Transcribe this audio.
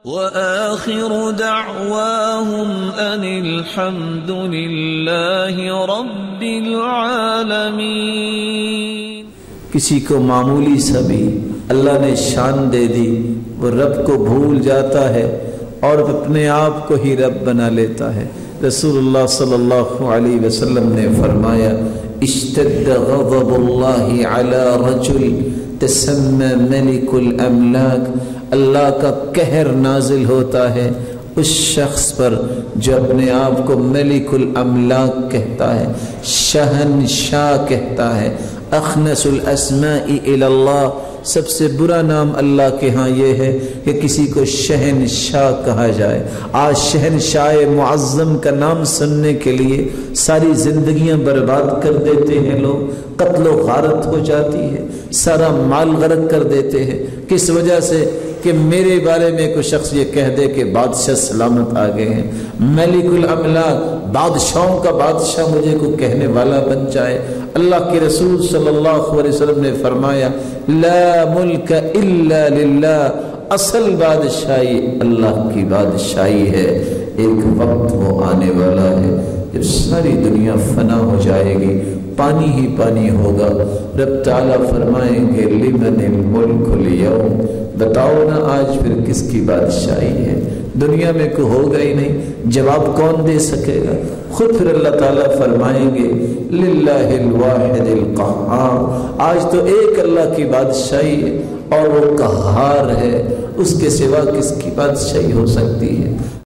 وآخر دعواهم أن الحمد لله رب العالمين۔ کسی کو معمولی سا بھی اللہ نے شان دے دی، وہ رب کو بھول جاتا ہے اور اپنے آپ کو ہی رب بنا لیتا ہے۔ رسول اللہ صلی اللہ علیہ وسلم نے فرمایا، اشتد غضب اللہ علی رجل تسمى ملک الاملاک، اللہ کا قہر نازل ہوتا ہے اس شخص پر جو اپنے آپ کو ملک الاملاک کہتا ہے، شہنشاہ کہتا ہے۔ اخنس الاسماء الی اللہ، سب سے برا نام اللہ کے ہاں یہ ہے کہ کسی کو شہنشاہ کہا جائے۔ آج شہنشاہ معظم کا نام سننے کے لیے ساری زندگیاں برباد کر دیتے ہیں لوگ، قتل و غارت ہو جاتی ہے، سارا مال غرق کر دیتے ہیں۔ کس وجہ سے؟ کہ میرے بارے میں کوئی شخص یہ کہہ دے کہ بادشاہ سلامت آ گئے ہیں، ملک الاملاک، بادشاہوں کا بادشاہ مجھے کو کہنے والا بن جائے۔ اللہ کے رسول صلی اللہ علیہ وسلم نے فرمایا، لا ملک الا للہ، اصل بادشاہی اللہ کی بادشاہی ہے۔ ایک وقت وہ آنے والا ہے جب ساری دنیا فنا ہو جائے گی، پانی ہی پانی ہوگا۔ رب تعالیٰ فرمائیں گے، لمن الملک اليوم، بتاؤ نا آج پھر کس کی بادشاہی ہے؟ دنیا میں کوئی ہوگا ہی نہیں، جواب کون دے سکے گا؟ خود پھر اللہ تعالیٰ فرمائیں گے، للہ الواحد القہار، آج تو ایک اللہ کی بادشاہی ہے اور وہ قہار ہے، اس کے سوا کس کی بادشاہی ہو سکتی ہے؟